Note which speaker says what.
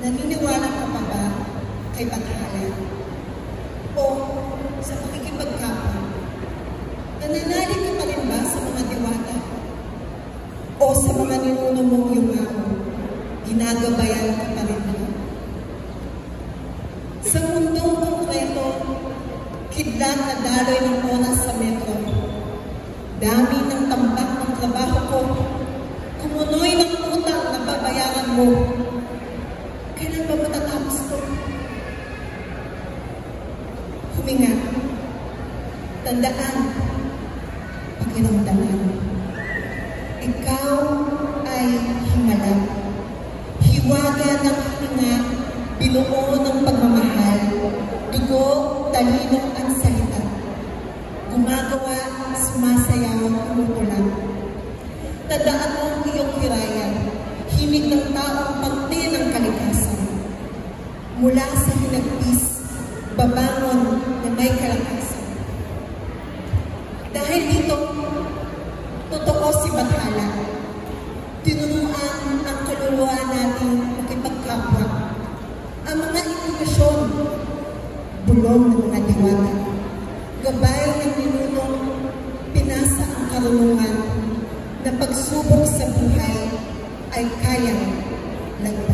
Speaker 1: Naniniwala ka pa ba kay Bathala? O sa pakikipagkapwa? Nananalig ka pa rin ba sa mga diwata? O sa mga ninuno mong yumao? Ginagabayan ka pa rin ba? Sa mundong konkreto, kidlat na daloy ng oras sa metro. Dami ng tambak ng trabaho ko. Kumunoy ng utang na babayaran mo. Kailan ba matatapos ko? Huminga. Tandaan. Pakiramdaman. Ikaw ay himala. Hiwaga ng hinga, binuo ng pagmamahal, dugo, talino at salita. Gumagawa, sumasayaw, tumutulang. Tandaan mo ang iyong hirayan, himig ng taong pagti ng kalikasan. Mula sa hinagpis, babangon na may kalakasan. Dahil dito, totoo si Bathala. Tinuruan ang kaluluwa natin makipagkapwa. Ang mga indikasyon, bulong ng mga diwata, gabay ng ninunong pinasa ang karunungan na pagsubok sa buhay ay kayang nagpapalala.